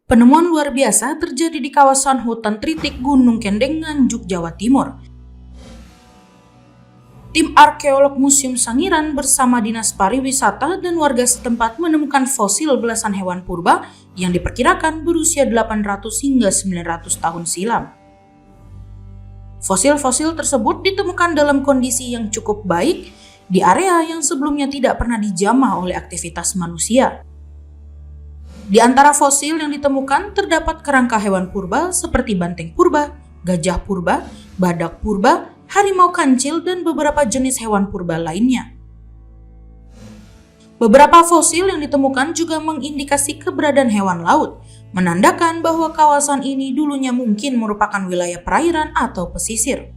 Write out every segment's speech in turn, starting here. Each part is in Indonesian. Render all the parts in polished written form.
Penemuan luar biasa terjadi di kawasan hutan tritik Gunung Kendeng, Nganjuk, Jawa Timur. Tim arkeolog Museum Sangiran bersama Dinas Pariwisata dan warga setempat menemukan fosil belasan hewan purba yang diperkirakan berusia 800 hingga 900 tahun silam. Fosil-fosil tersebut ditemukan dalam kondisi yang cukup baik di area yang sebelumnya tidak pernah dijamah oleh aktivitas manusia. Di antara fosil yang ditemukan terdapat kerangka hewan purba seperti banteng purba, gajah purba, badak purba, harimau kancil, dan beberapa jenis hewan purba lainnya. Beberapa fosil yang ditemukan juga mengindikasi keberadaan hewan laut, menandakan bahwa kawasan ini dulunya mungkin merupakan wilayah perairan atau pesisir.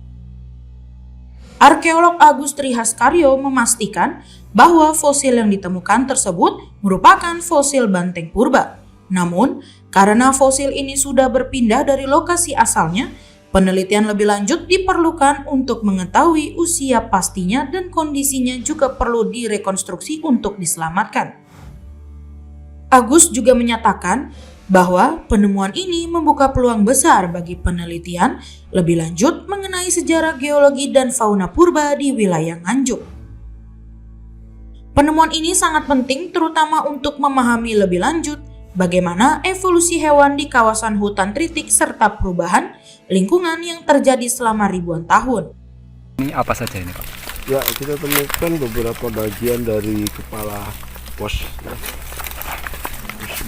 Arkeolog Agus Trihaskaryo memastikan bahwa fosil yang ditemukan tersebut merupakan fosil banteng purba. Namun, karena fosil ini sudah berpindah dari lokasi asalnya, penelitian lebih lanjut diperlukan untuk mengetahui usia pastinya dan kondisinya juga perlu direkonstruksi untuk diselamatkan. Agus juga menyatakan bahwa penemuan ini membuka peluang besar bagi penelitian lebih lanjut mengenai sejarah geologi dan fauna purba di wilayah Nganjuk. Penemuan ini sangat penting terutama untuk memahami lebih lanjut bagaimana evolusi hewan di kawasan hutan tritik serta perubahan lingkungan yang terjadi selama ribuan tahun. Ini apa saja ini, Pak? Ya, kita temukan beberapa bagian dari kepala pos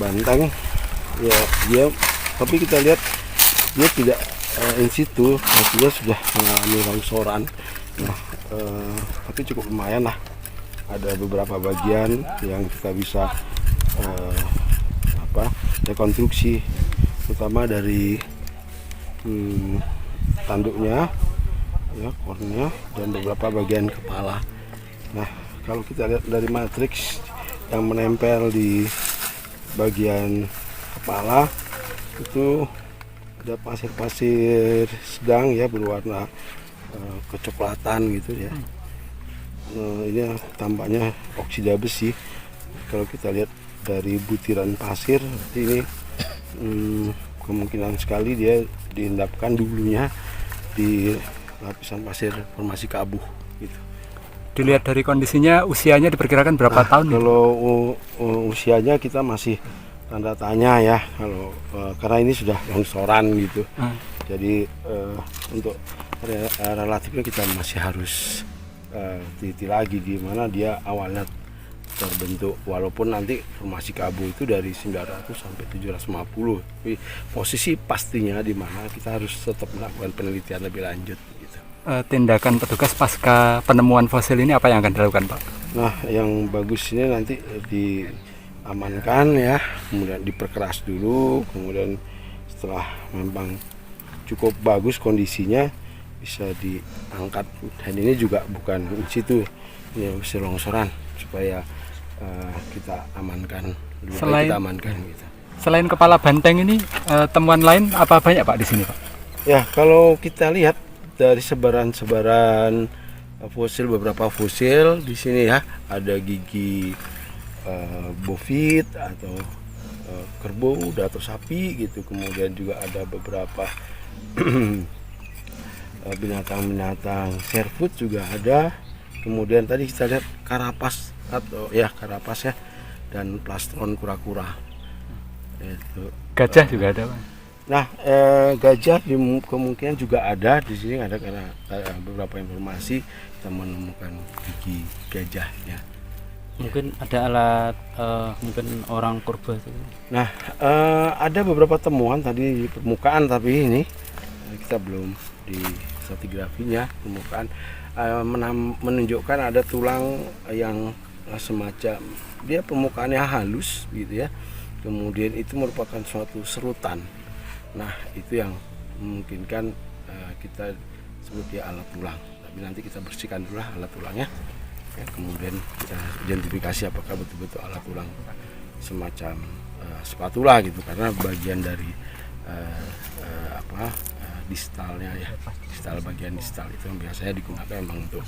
banteng. Ya, tapi kita lihat dia tidak in situ, artinya sudah mengalami longsoran. Nah, tapi cukup lumayan lah. Ada beberapa bagian yang kita bisa rekonstruksi, terutama dari tanduknya, ya, kornya, dan beberapa bagian kepala. Nah, kalau kita lihat dari matriks yang menempel di bagian kepala itu ada pasir-pasir sedang ya, berwarna kecoklatan gitu ya. Ini tampaknya oksida besi. Kalau kita lihat dari butiran pasir, ini kemungkinan sekali dia diendapkan dulunya di lapisan pasir formasi Kabuh gitu. Dilihat dari kondisinya, usianya diperkirakan berapa tahun? Kalau usianya kita masih tanda tanya ya, kalau karena ini sudah longsoran gitu. Jadi untuk relatifnya kita masih harus teliti lagi di mana dia awalnya terbentuk, walaupun nanti formasi Kabuh itu dari 900 sampai 750. Tapi posisi pastinya di mana kita harus tetap melakukan penelitian lebih lanjut gitu. Tindakan petugas pasca penemuan fosil ini apa yang akan dilakukan, Pak? Nah, yang bagus ini nanti diamankan ya, kemudian diperkeras dulu, kemudian setelah memang cukup bagus kondisinya bisa diangkat. Dan ini juga bukan in situ, ini masih longsoran supaya kita amankan dulu. Kita amankan gitu. Selain kepala banteng ini, temuan lain apa banyak, Pak, di sini, Pak? Ya, kalau kita lihat dari sebaran-sebaran fosil, beberapa fosil di sini ya, ada gigi bovit atau kerbau atau sapi gitu, kemudian juga ada beberapa binatang-binatang servut juga ada, kemudian tadi kita lihat karapas ya, dan plastron kura-kura. Gajah juga ada, Pak. Nah, gajah kemungkinan juga ada di sini, ada karena beberapa informasi kita menemukan gigi gajahnya. Mungkin ada alat mungkin orang purba. Nah, ada beberapa temuan tadi di permukaan, tapi ini kita belum di stratigrafinya. Permukaan menunjukkan ada tulang yang semacam, dia permukaannya halus gitu ya. Kemudian itu merupakan suatu serutan. Nah, itu yang memungkinkan kita sebut dia alat tulang. Tapi nanti kita bersihkan dulu alat tulangnya. Ya, kemudian kita identifikasi apakah betul-betul alat tulang semacam spatula gitu, karena bagian dari distalnya ya, bagian distal itu yang biasanya digunakan memang untuk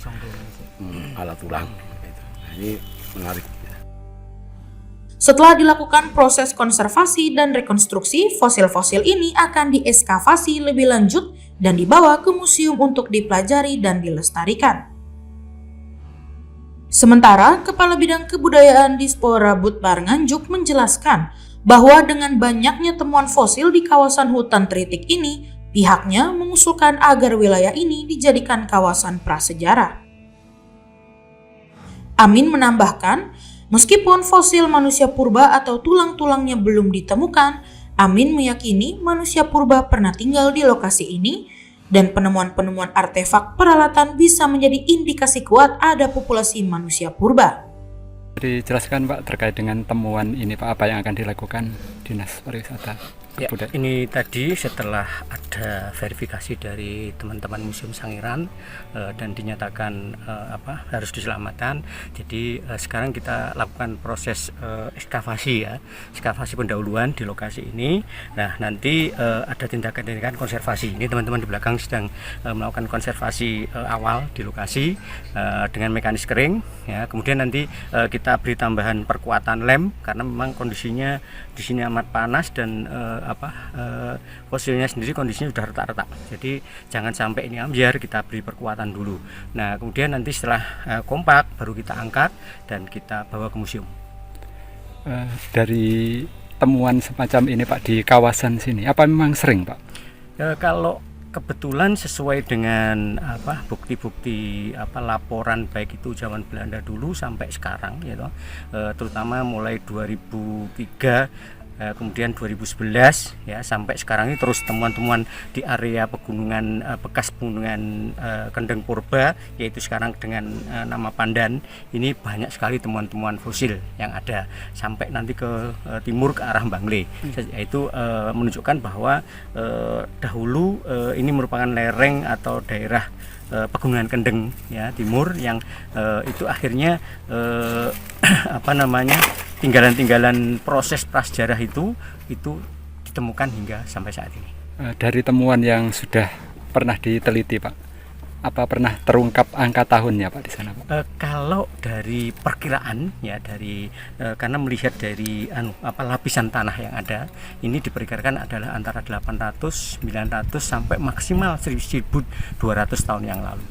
alat tulang gitu. Nah, ini menarik. Setelah dilakukan proses konservasi dan rekonstruksi, fosil-fosil ini akan dieskavasi lebih lanjut dan dibawa ke museum untuk dipelajari dan dilestarikan. Sementara, Kepala Bidang Kebudayaan Dispora Budbar Nganjuk menjelaskan bahwa dengan banyaknya temuan fosil di kawasan hutan Tritik ini, pihaknya mengusulkan agar wilayah ini dijadikan kawasan prasejarah. Amin menambahkan, meskipun fosil manusia purba atau tulang-tulangnya belum ditemukan, Amin meyakini manusia purba pernah tinggal di lokasi ini dan penemuan-penemuan artefak peralatan bisa menjadi indikasi kuat ada populasi manusia purba. Dijelaskan Pak terkait dengan temuan ini Pak, apa yang akan dilakukan Dinas Pariwisata Ya, Kebudayaan? ini tadi setelah ada verifikasi dari teman-teman Museum Sangiran dan dinyatakan harus diselamatkan. Jadi sekarang kita lakukan proses ekskavasi ya, ekskavasi pendahuluan di lokasi ini. Nah, nanti ada tindakan-tindakan konservasi. Ini teman-teman di belakang sedang melakukan konservasi awal di lokasi dengan mekanis kering ya. Kemudian nanti kita beri tambahan perkuatan lem karena memang kondisinya di sini amat panas dan fosilnya sendiri kondisinya sudah retak-retak, jadi jangan sampai ini ambiar, kita beri perkuatan dulu. Nah, kemudian nanti setelah kompak baru kita angkat dan kita bawa ke museum. Dari temuan semacam ini Pak di kawasan sini, apa memang sering Pak? Kalau kebetulan sesuai dengan bukti-bukti laporan baik itu zaman Belanda dulu sampai sekarang gitu, terutama mulai 2003 kemudian 2011 ya sampai sekarang ini terus temuan-temuan di area pegunungan bekas pegunungan Kendeng Purba, yaitu sekarang dengan nama Pandan. Ini banyak sekali temuan-temuan fosil yang ada sampai nanti ke timur ke arah Bangle, yaitu menunjukkan bahwa dahulu ini merupakan lereng atau daerah pegunungan Kendeng ya timur yang itu akhirnya tinggalan-tinggalan proses prasejarah itu ditemukan hingga sampai saat ini. Dari temuan yang sudah pernah diteliti Pak, apa pernah terungkap angka tahunnya Pak di sana Pak? Kalau dari perkiraan ya karena melihat dari lapisan tanah yang ada, ini diperkirakan adalah antara 800, 900 sampai maksimal 1200 tahun yang lalu.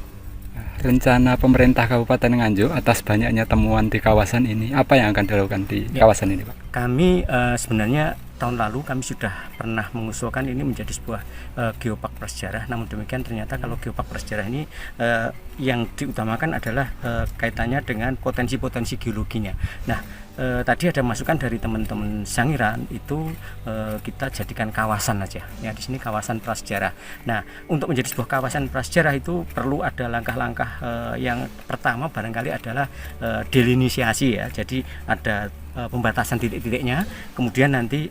Rencana pemerintah Kabupaten Nganjuk atas banyaknya temuan di kawasan ini, apa yang akan dilakukan di kawasan ini Pak? Kami sebenarnya tahun lalu kami sudah pernah mengusulkan ini menjadi sebuah geopark prasejarah. Namun demikian ternyata kalau geopark prasejarah ini yang diutamakan adalah kaitannya dengan potensi-potensi geologinya. Nah, tadi ada masukan dari teman-teman Sangiran itu kita jadikan kawasan aja ya, di sini kawasan prasejarah. Nah, untuk menjadi sebuah kawasan prasejarah itu perlu ada langkah-langkah yang pertama barangkali adalah delinisiasi ya, jadi ada pembatasan titik-titiknya, kemudian nanti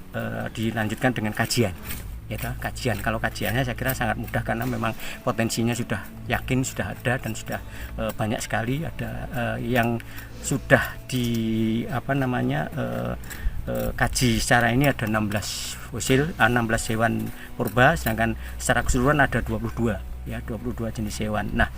dilanjutkan dengan kajian. Kajian, kalau kajiannya saya kira sangat mudah karena memang potensinya sudah yakin sudah ada dan sudah banyak sekali ada yang sudah di kaji secara ini ada 16 fosil, 16 hewan purba, sedangkan secara keseluruhan ada 22 jenis hewan. Nah,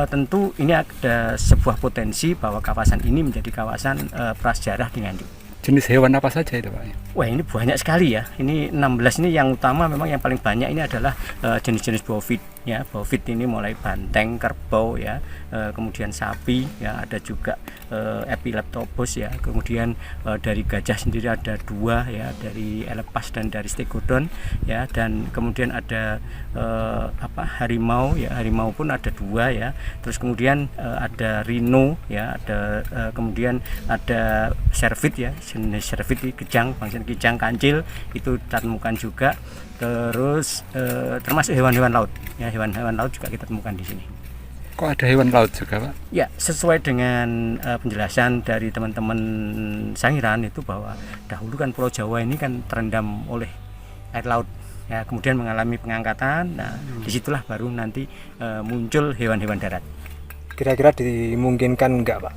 tentu ini ada sebuah potensi bahwa kawasan ini menjadi kawasan prasejarah di Nganjuk. Jenis hewan apa saja itu Pak? Wah, ini banyak sekali ya. Ini 16 ini yang utama memang yang paling banyak ini adalah jenis-jenis bovit ya. Bovit ini mulai banteng, kerbau ya, kemudian sapi ya, ada juga epileptopus ya. Kemudian dari gajah sendiri ada 2 ya, dari elepas dan dari stegodon ya, dan kemudian ada harimau ya, harimau pun ada 2 ya. Terus kemudian ada rhino ya, ada kemudian ada servit ya, jenis servit kijang, bangsa kijang kancil itu kita temukan juga. Terus termasuk hewan-hewan laut ya, hewan-hewan laut juga kita temukan di sini. Kok ada hewan laut juga Pak? Ya, sesuai dengan penjelasan dari teman-teman Sangiran itu bahwa dahulu kan Pulau Jawa ini kan terendam oleh air laut ya, kemudian mengalami pengangkatan. Nah, disitulah baru nanti muncul hewan-hewan darat. Kira-kira dimungkinkan enggak Pak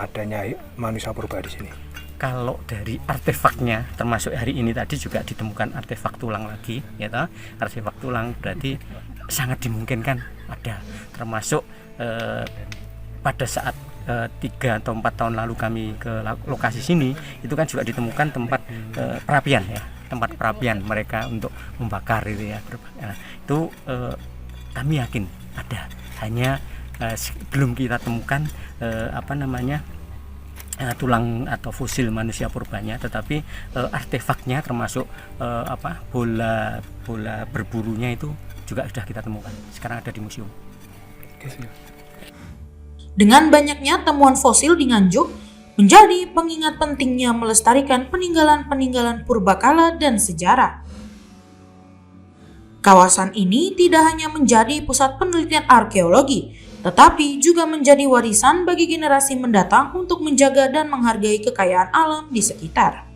adanya manusia purba di sini? Kalau dari artefaknya, termasuk hari ini tadi juga ditemukan artefak tulang lagi, ya toh? Artefak tulang berarti sangat dimungkinkan ada, termasuk pada saat 3 atau 4 tahun lalu kami ke lokasi sini, itu kan juga ditemukan tempat perapian ya, tempat perapian mereka untuk membakar itu ya. Nah, itu kami yakin ada, hanya belum kita temukan tulang atau fosil manusia purbanya, tetapi artefaknya termasuk bola berburunya itu juga sudah kita temukan. Sekarang ada di museum. Dengan banyaknya temuan fosil di Nganjuk, menjadi pengingat pentingnya melestarikan peninggalan-peninggalan purbakala dan sejarah. Kawasan ini tidak hanya menjadi pusat penelitian arkeologi, tetapi juga menjadi warisan bagi generasi mendatang untuk menjaga dan menghargai kekayaan alam di sekitar.